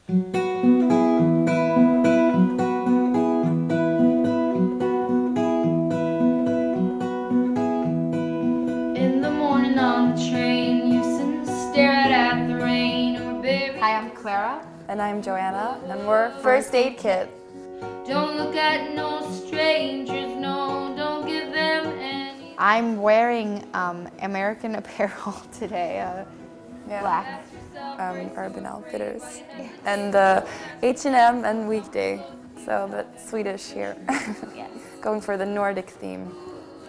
In the morning on the train, you sit and stare at the rain. Hi, I'm Clara. And I'm Joanna, and we're First Aid Kit. Don't look at no strangers, no, don't give them any. I'm wearing American Apparel today, black. Urban Outfitters. And H&M and Weekday, so but Swedish here. Yes. Going for the Nordic theme.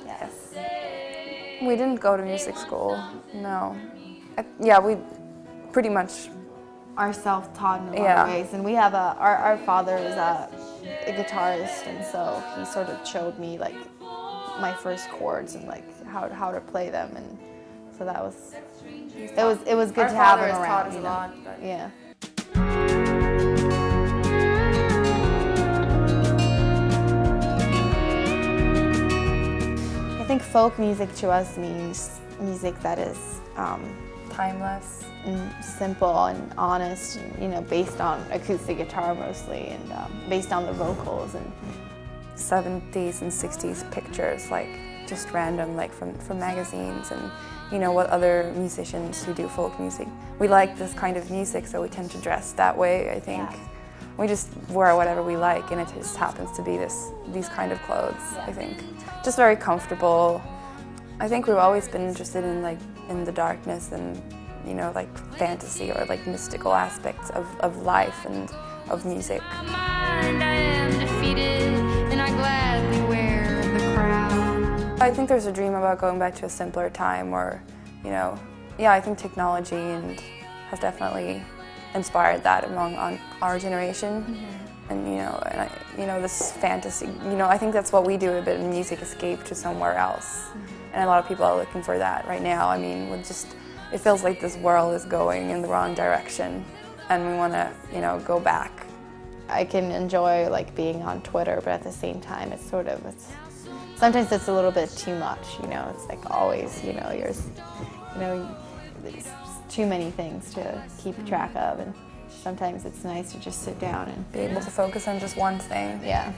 Yes. We didn't go to music school, no. Yeah, we pretty much Are self-taught in a lot Yeah. of ways, and we have our father is a guitarist, and so he sort of showed me like my first chords and like how to play them, and so that was it was good Our to have father him has around. taught us You a know? lot, but- Yeah. I think folk music to us means music that is timeless. simple and honest, and, you know, based on acoustic guitar mostly, and based on the vocals. And 70s and 60s pictures, like just random, like from magazines, and you know what other musicians who do folk music. We like this kind of music, so we tend to dress that way, I think. Yeah. We just wear whatever we like, and it just happens to be these kind of clothes, I think. Just very comfortable. I think we've always been interested in in the darkness and, you know, like fantasy or like mystical aspects of life and of music. Mind, I am defeated, and I gladly wear the crown. I think there's a dream about going back to a simpler time, or, you know, yeah, I think technology has definitely inspired that among our generation. And you know, this fantasy, you know, I think that's what we do a bit in music, escape to somewhere else. And a lot of people are looking for that right now. I mean, it feels like this world is going in the wrong direction, and we want to, you know, go back. I can enjoy like being on Twitter, but at the same time, sometimes it's a little bit too much. You know, it's like always, you know, there's too many things to keep track of, and sometimes it's nice to just sit down and Be able to focus on just one thing. yeah.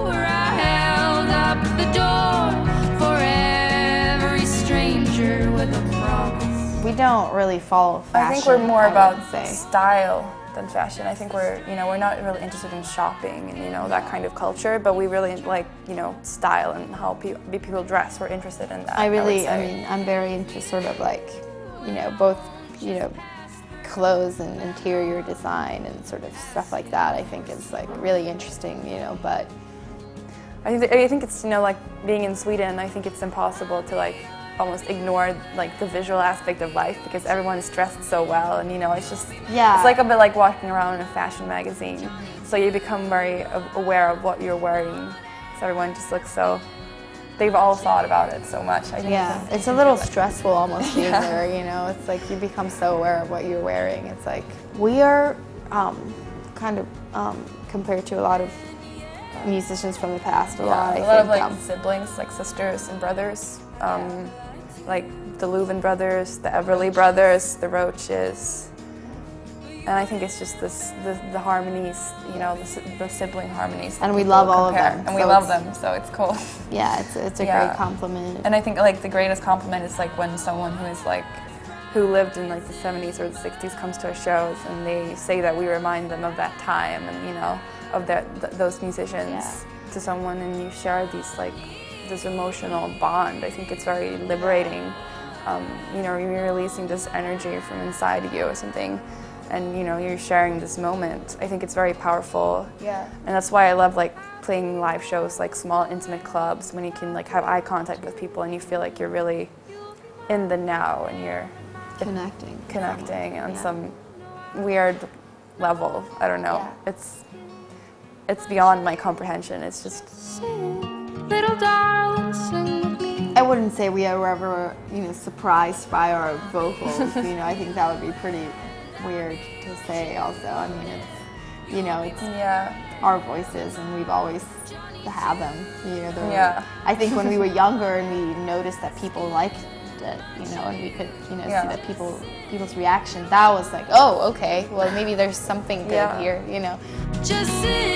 Where I held up the door for every stranger with a promise. We don't really follow fashion. I think we're more I about would say. style than fashion. I think we're not really interested in shopping and, you know, that kind of culture, but we really like, you know, style and how people dress. We're interested in that. I would mean, say. I'm very into sort of like, you know, both, you know, clothes and interior design and sort of stuff like that. I think is like really interesting, you know, but I think it's, you know, like being in Sweden, I think it's impossible to like almost ignore like the visual aspect of life, because everyone is dressed so well, and you know, it's just, yeah. it's like a bit like walking around in a fashion magazine. So you become very aware of what you're wearing. So everyone just looks so, they've all thought about it so much. I think Yeah, it's a little stressful almost being Yeah. there, you know. It's like you become so aware of what you're wearing. It's like we are kind of compared to a lot of musicians from the past. A lot of like siblings, like sisters and brothers, like the Leuven brothers, the Everly brothers, the Roaches. And I think it's just the harmonies, you know, the sibling harmonies. And we love all of compare. them. And we so love them, so it's cool. Yeah, it's a Yeah. great compliment. And I think like the greatest compliment is like when someone who lived in like the 70s or the 60s comes to our shows, and they say that we remind them of that time, and, you know, of those musicians Yeah. to someone, and you share this emotional bond. I think it's very liberating. You know, you're releasing this energy from inside of you or something, and, you know, you're sharing this moment. I think it's very powerful. Yeah. And that's why I love like playing live shows, like small intimate clubs, when you can like have eye contact with people and you feel like you're really in the now, and you're Connecting on Yeah. some weird level. I don't know. Yeah. It's beyond my comprehension. It's just Little darling, sing with me. I wouldn't say we are ever, you know, surprised by our vocals. You know, I think that would be pretty weird to say also. I mean, it's, you know, it's our voices, and we've always had them. You know, I think when we were younger and we noticed that people liked it, you know, and we could, you know, Yeah. see that people's reaction. That was like, oh, okay, well maybe there's something good Yeah. here, you know. Just sit